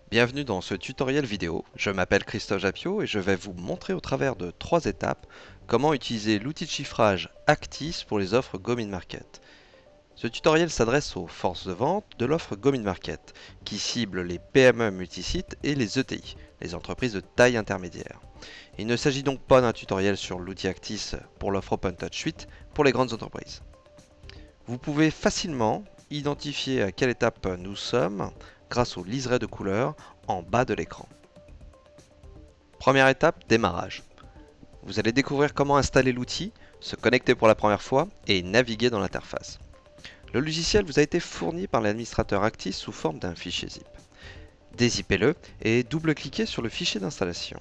Bienvenue dans ce tutoriel vidéo. Je m'appelle Christophe Jappiot et je vais vous montrer au travers de 3 étapes comment utiliser l'outil de chiffrage Actis pour les offres Go-Mid-Market. Ce tutoriel s'adresse aux forces de vente de l'offre Go-Mid-Market qui cible les PME multisites et les ETI, les entreprises de taille intermédiaire. Il ne s'agit donc pas d'un tutoriel sur l'outil Actis pour l'offre OpenTouch Suite pour les grandes entreprises. Vous pouvez facilement identifier à quelle étape nous sommes grâce au liseré de couleurs en bas de l'écran. Première étape, démarrage. Vous allez découvrir comment installer l'outil, se connecter pour la première fois et naviguer dans l'interface. Le logiciel vous a été fourni par l'administrateur Actis sous forme d'un fichier zip. Dézippez-le et double-cliquez sur le fichier d'installation.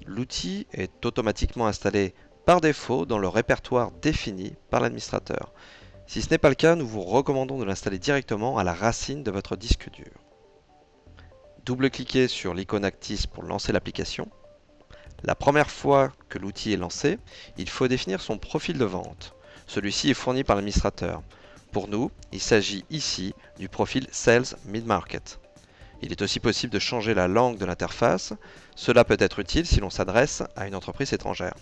L'outil est automatiquement installé par défaut dans le répertoire défini par l'administrateur. Si ce n'est pas le cas, nous vous recommandons de l'installer directement à la racine de votre disque dur. Double-cliquez sur l'icône Actis pour lancer l'application. La première fois que l'outil est lancé, il faut définir son profil de vente. Celui-ci est fourni par l'administrateur. Pour nous, il s'agit ici du profil Sales Mid-Market. Il est aussi possible de changer la langue de l'interface. Cela peut être utile si l'on s'adresse à une entreprise étrangère.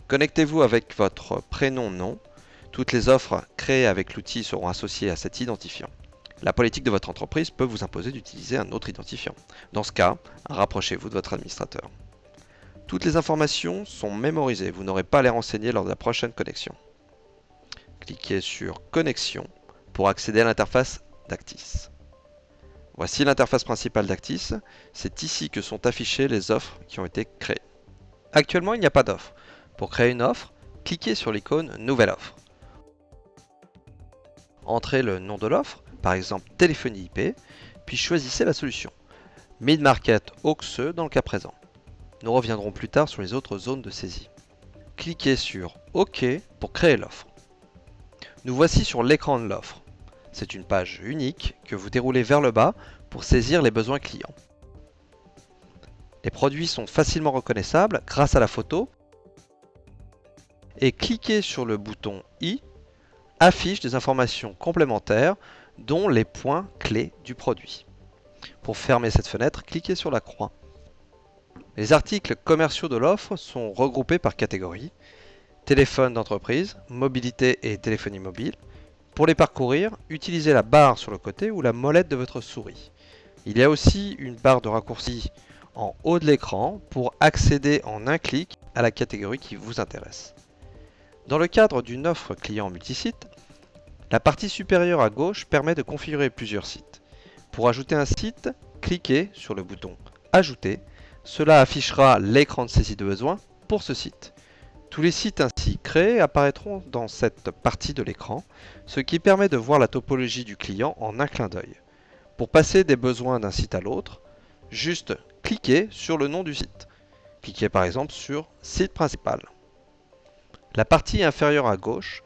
Connectez-vous avec votre prénom-nom. Toutes les offres créées avec l'outil seront associées à cet identifiant. La politique de votre entreprise peut vous imposer d'utiliser un autre identifiant. Dans ce cas, rapprochez-vous de votre administrateur. Toutes les informations sont mémorisées, vous n'aurez pas à les renseigner lors de la prochaine connexion. Cliquez sur Connexion pour accéder à l'interface d'Actis. Voici l'interface principale d'Actis, c'est ici que sont affichées les offres qui ont été créées. Actuellement, il n'y a pas d'offre. Pour créer une offre, cliquez sur l'icône Nouvelle offre. Entrez le nom de l'offre, par exemple téléphonie IP, puis choisissez la solution. Mid-Market Auxeux dans le cas présent. Nous reviendrons plus tard sur les autres zones de saisie. Cliquez sur OK pour créer l'offre. Nous voici sur l'écran de l'offre. C'est une page unique que vous déroulez vers le bas pour saisir les besoins clients. Les produits sont facilement reconnaissables grâce à la photo et cliquez sur le bouton I affiche des informations complémentaires dont les points clés du produit. Pour fermer cette fenêtre, cliquez sur la croix. Les articles commerciaux de l'offre sont regroupés par catégorie: téléphone d'entreprise, mobilité et téléphonie mobile. Pour les parcourir, utilisez la barre sur le côté ou la molette de votre souris. Il y a aussi une barre de raccourci en haut de l'écran pour accéder en un clic à la catégorie qui vous intéresse. Dans le cadre d'une offre client multisite, la partie supérieure à gauche permet de configurer plusieurs sites. Pour ajouter un site, cliquez sur le bouton Ajouter. Cela affichera l'écran de saisie de besoin pour ce site. Tous les sites ainsi créés apparaîtront dans cette partie de l'écran, ce qui permet de voir la topologie du client en un clin d'œil. Pour passer des besoins d'un site à l'autre, juste cliquez sur le nom du site. Cliquez par exemple sur Site principal. La partie inférieure à gauche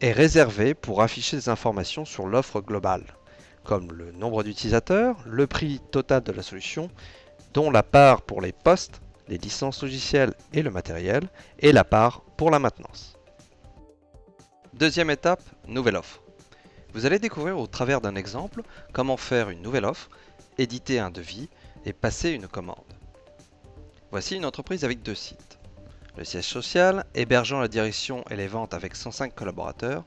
est réservée pour afficher des informations sur l'offre globale, comme le nombre d'utilisateurs, le prix total de la solution, dont la part pour les postes, les licences logicielles et le matériel, et la part pour la maintenance. Deuxième étape, nouvelle offre. Vous allez découvrir au travers d'un exemple comment faire une nouvelle offre, éditer un devis et passer une commande. Voici une entreprise avec 2 sites. Le siège social, hébergeant la direction et les ventes avec 105 collaborateurs,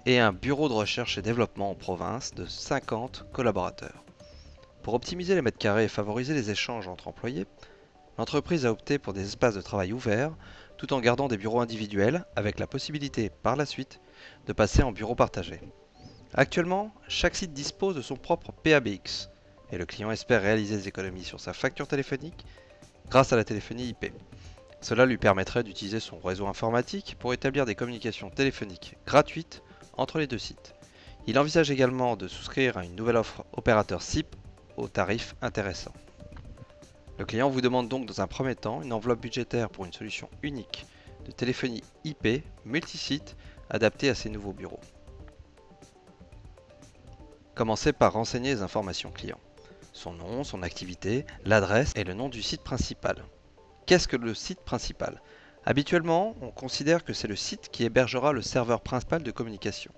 et un bureau de recherche et développement en province de 50 collaborateurs. Pour optimiser les mètres carrés et favoriser les échanges entre employés, l'entreprise a opté pour des espaces de travail ouverts tout en gardant des bureaux individuels avec la possibilité par la suite de passer en bureau partagé. Actuellement, chaque site dispose de son propre PABX et le client espère réaliser des économies sur sa facture téléphonique grâce à la téléphonie IP. Cela lui permettrait d'utiliser son réseau informatique pour établir des communications téléphoniques gratuites entre les 2 sites. Il envisage également de souscrire à une nouvelle offre opérateur SIP au tarif intéressant. Le client vous demande donc dans un premier temps une enveloppe budgétaire pour une solution unique de téléphonie IP multisite adaptée à ces nouveaux bureaux. Commencez par renseigner les informations clients. Son nom, son activité, l'adresse et le nom du site principal. Qu'est-ce que le site principal? Habituellement, on considère que c'est le site qui hébergera le serveur principal de communication.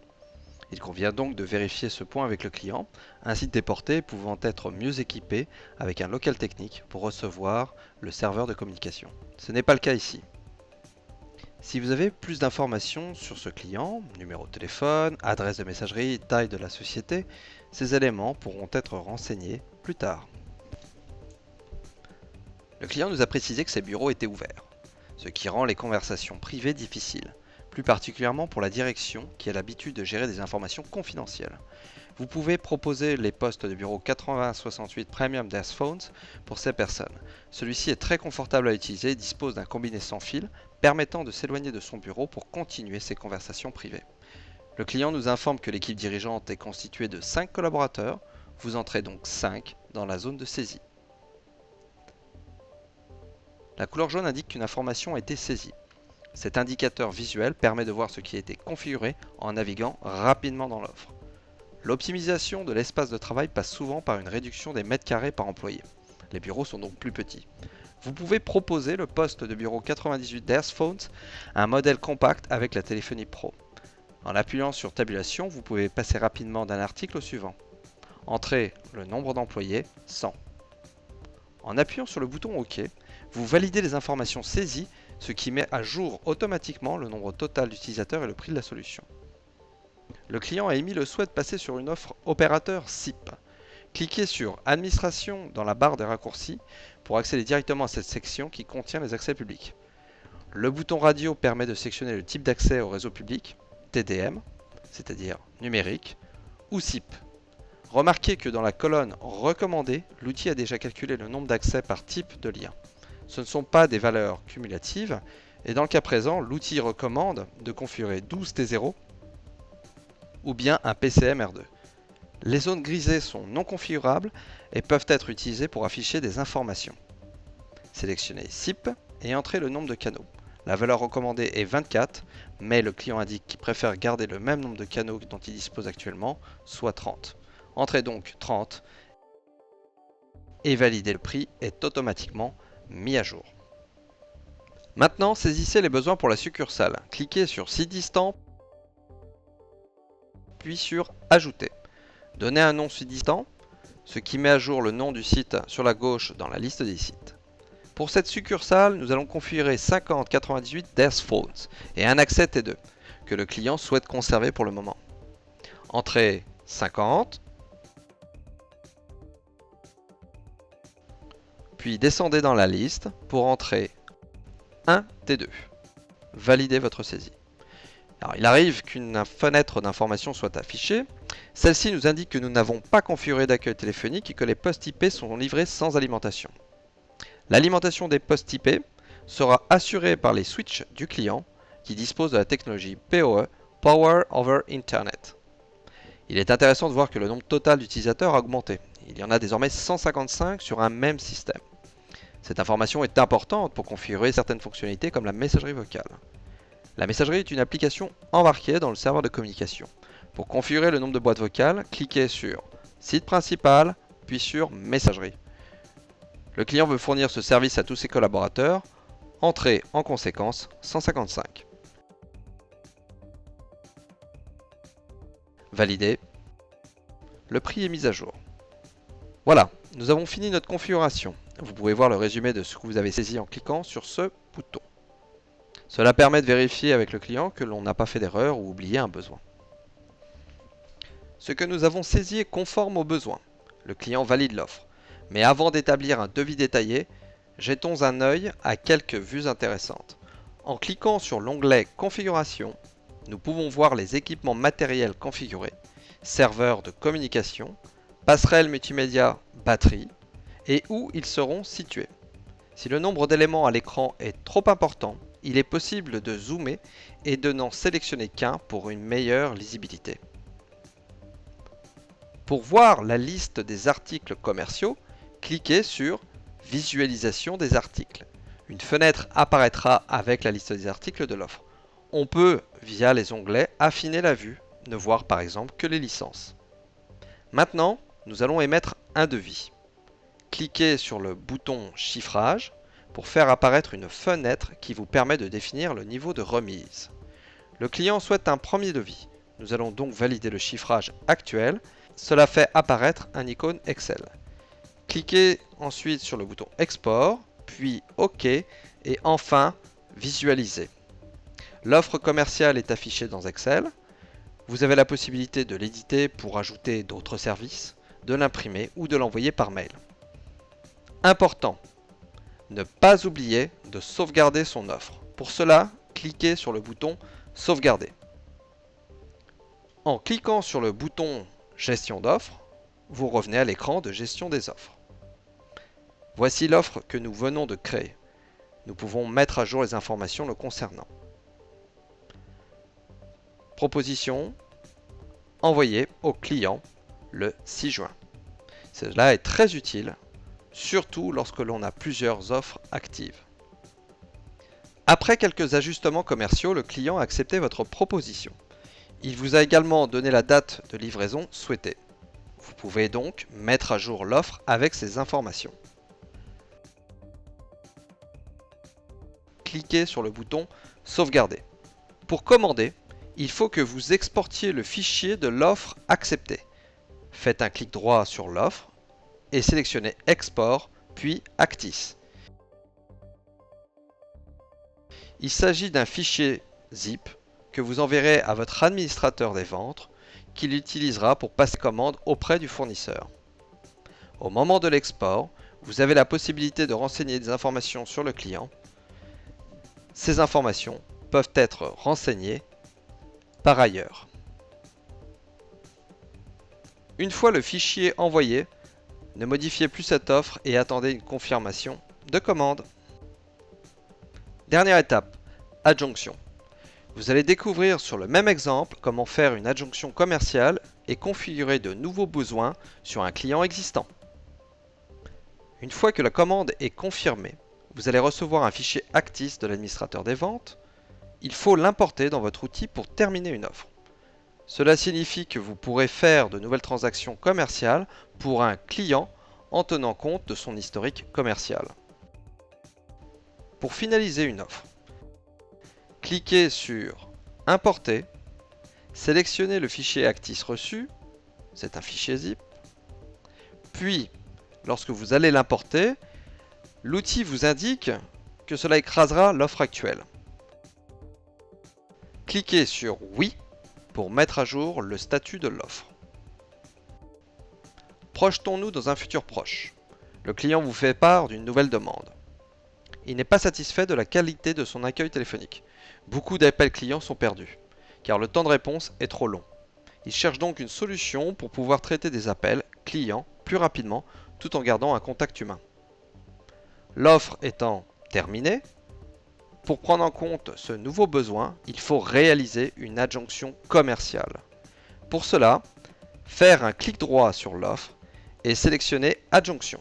Il convient donc de vérifier ce point avec le client, un site déporté pouvant être mieux équipé avec un local technique pour recevoir le serveur de communication. Ce n'est pas le cas ici. Si vous avez plus d'informations sur ce client, numéro de téléphone, adresse de messagerie, taille de la société, ces éléments pourront être renseignés plus tard. Le client nous a précisé que ses bureaux étaient ouverts, ce qui rend les conversations privées difficiles, plus particulièrement pour la direction qui a l'habitude de gérer des informations confidentielles. Vous pouvez proposer les postes de bureau 8068 Premium Desk Phones pour ces personnes. Celui-ci est très confortable à utiliser et dispose d'un combiné sans fil permettant de s'éloigner de son bureau pour continuer ses conversations privées. Le client nous informe que l'équipe dirigeante est constituée de 5 collaborateurs. Vous entrez donc 5 dans la zone de saisie. La couleur jaune indique qu'une information a été saisie. Cet indicateur visuel permet de voir ce qui a été configuré en naviguant rapidement dans l'offre. L'optimisation de l'espace de travail passe souvent par une réduction des mètres carrés par employé. Les bureaux sont donc plus petits. Vous pouvez proposer le poste de bureau 98 Desk Phones, un modèle compact avec la téléphonie pro. En appuyant sur tabulation, vous pouvez passer rapidement d'un article au suivant. Entrez le nombre d'employés, 100. En appuyant sur le bouton OK, vous validez les informations saisies, ce qui met à jour automatiquement le nombre total d'utilisateurs et le prix de la solution. Le client a émis le souhait de passer sur une offre opérateur SIP. Cliquez sur Administration dans la barre des raccourcis pour accéder directement à cette section qui contient les accès publics. Le bouton radio permet de sélectionner le type d'accès au réseau public, TDM, c'est-à-dire numérique, ou SIP. Remarquez que dans la colonne Recommandé, l'outil a déjà calculé le nombre d'accès par type de lien. Ce ne sont pas des valeurs cumulatives, et dans le cas présent, l'outil recommande de configurer 12 T0 ou bien un PCM R2. Les zones grisées sont non configurables et peuvent être utilisées pour afficher des informations. Sélectionnez SIP et entrez le nombre de canaux. La valeur recommandée est 24, mais le client indique qu'il préfère garder le même nombre de canaux dont il dispose actuellement, soit 30. Entrez donc 30 et validez le prix est automatiquement mis à jour. Maintenant, saisissez les besoins pour la succursale. Cliquez sur Site distant, puis sur Ajouter. Donnez un nom site distant, ce qui met à jour le nom du site sur la gauche dans la liste des sites. Pour cette succursale, nous allons configurer 5098 Desk Phones et un accès T2 que le client souhaite conserver pour le moment. Entrez 50, puis descendez dans la liste pour entrer 1 T2. Validez votre saisie. Alors, il arrive qu'une fenêtre d'information soit affichée. Celle-ci nous indique que nous n'avons pas configuré d'accueil téléphonique et que les postes IP sont livrés sans alimentation. L'alimentation des postes IP sera assurée par les switches du client qui dispose de la technologie PoE, Power over Internet. Il est intéressant de voir que le nombre total d'utilisateurs a augmenté. Il y en a désormais 155 sur un même système. Cette information est importante pour configurer certaines fonctionnalités comme la messagerie vocale. La messagerie est une application embarquée dans le serveur de communication. Pour configurer le nombre de boîtes vocales, cliquez sur Site principal, puis sur Messagerie. Le client veut fournir ce service à tous ses collaborateurs. Entrez en conséquence 155. Validé. Le prix est mis à jour. Voilà, nous avons fini notre configuration. Vous pouvez voir le résumé de ce que vous avez saisi en cliquant sur ce bouton. Cela permet de vérifier avec le client que l'on n'a pas fait d'erreur ou oublié un besoin. Ce que nous avons saisi est conforme aux besoins. Le client valide l'offre. Mais avant d'établir un devis détaillé, jetons un œil à quelques vues intéressantes. En cliquant sur l'onglet Configuration, nous pouvons voir les équipements matériels configurés, serveurs de communication, passerelle multimédia, batterie, et où ils seront situés. Si le nombre d'éléments à l'écran est trop important, il est possible de zoomer et de n'en sélectionner qu'un pour une meilleure lisibilité. Pour voir la liste des articles commerciaux, cliquez sur Visualisation des articles. Une fenêtre apparaîtra avec la liste des articles de l'offre. On peut, via les onglets, affiner la vue, ne voir par exemple que les licences. Maintenant, nous allons émettre un devis. Cliquez sur le bouton Chiffrage pour faire apparaître une fenêtre qui vous permet de définir le niveau de remise. Le client souhaite un premier devis. Nous allons donc valider le chiffrage actuel. Cela fait apparaître un icône Excel. Cliquez ensuite sur le bouton Export, puis OK et enfin Visualiser. L'offre commerciale est affichée dans Excel. Vous avez la possibilité de l'éditer pour ajouter d'autres services, de l'imprimer ou de l'envoyer par mail. Important, ne pas oublier de sauvegarder son offre. Pour cela, cliquez sur le bouton Sauvegarder. En cliquant sur le bouton Gestion d'offres, vous revenez à l'écran de gestion des offres. Voici l'offre que nous venons de créer. Nous pouvons mettre à jour les informations le concernant. Proposition envoyée au client le 6 juin. Cela est très utile, surtout lorsque l'on a plusieurs offres actives. Après quelques ajustements commerciaux, le client a accepté votre proposition. Il vous a également donné la date de livraison souhaitée. Vous pouvez donc mettre à jour l'offre avec ces informations. Cliquez sur le bouton Sauvegarder. Pour commander, il faut que vous exportiez le fichier de l'offre acceptée. Faites un clic droit sur l'offre et sélectionnez Export, puis Actis. Il s'agit d'un fichier zip que vous enverrez à votre administrateur des ventes qui l'utilisera pour passer commande auprès du fournisseur. Au moment de l'export, vous avez la possibilité de renseigner des informations sur le client. Ces informations peuvent être renseignées par ailleurs. Une fois le fichier envoyé, ne modifiez plus cette offre et attendez une confirmation de commande. Dernière étape, adjonction. Vous allez découvrir sur le même exemple comment faire une adjonction commerciale et configurer de nouveaux besoins sur un client existant. Une fois que la commande est confirmée, vous allez recevoir un fichier Actis de l'administrateur des ventes. Il faut l'importer dans votre outil pour terminer une offre. Cela signifie que vous pourrez faire de nouvelles transactions commerciales pour un client en tenant compte de son historique commercial. Pour finaliser une offre, cliquez sur Importer, sélectionnez le fichier Actis reçu, c'est un fichier zip, puis lorsque vous allez l'importer, l'outil vous indique que cela écrasera l'offre actuelle. Cliquez sur Oui pour mettre à jour le statut de l'offre. Projetons-nous dans un futur proche. Le client vous fait part d'une nouvelle demande. Il n'est pas satisfait de la qualité de son accueil téléphonique. Beaucoup d'appels clients sont perdus, car le temps de réponse est trop long. Il cherche donc une solution pour pouvoir traiter des appels clients plus rapidement, tout en gardant un contact humain. L'offre étant terminée, pour prendre en compte ce nouveau besoin, il faut réaliser une adjonction commerciale. Pour cela, faire un clic droit sur l'offre et sélectionner Adjonction.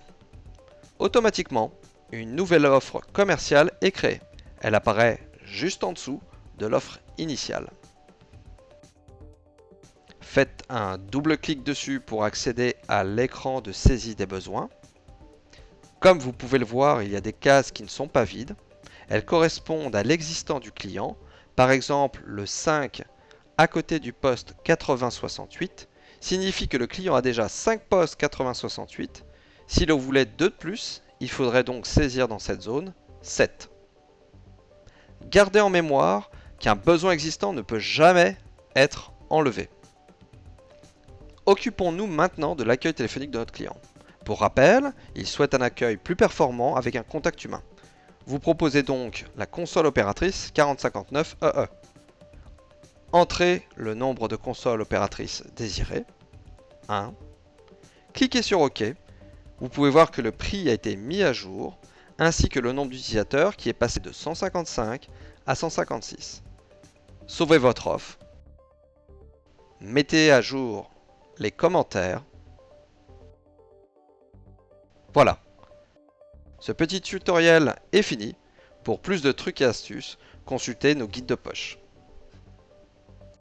Automatiquement, une nouvelle offre commerciale est créée. Elle apparaît juste en dessous de l'offre initiale. Faites un double clic dessus pour accéder à l'écran de saisie des besoins. Comme vous pouvez le voir, il y a des cases qui ne sont pas vides. Elles correspondent à l'existant du client. Par exemple, le 5 à côté du poste 8068 signifie que le client a déjà 5 postes 8068. S'il en voulait 2 de plus, il faudrait donc saisir dans cette zone 7. Gardez en mémoire qu'un besoin existant ne peut jamais être enlevé. Occupons-nous maintenant de l'accueil téléphonique de notre client. Pour rappel, il souhaite un accueil plus performant avec un contact humain. Vous proposez donc la console opératrice 4059EE. Entrez le nombre de consoles opératrices désirées, 1. Cliquez sur OK. Vous pouvez voir que le prix a été mis à jour, ainsi que le nombre d'utilisateurs qui est passé de 155 à 156. Sauvez votre offre. Mettez à jour les commentaires. Voilà. Ce petit tutoriel est fini. Pour plus de trucs et astuces, consultez nos guides de poche.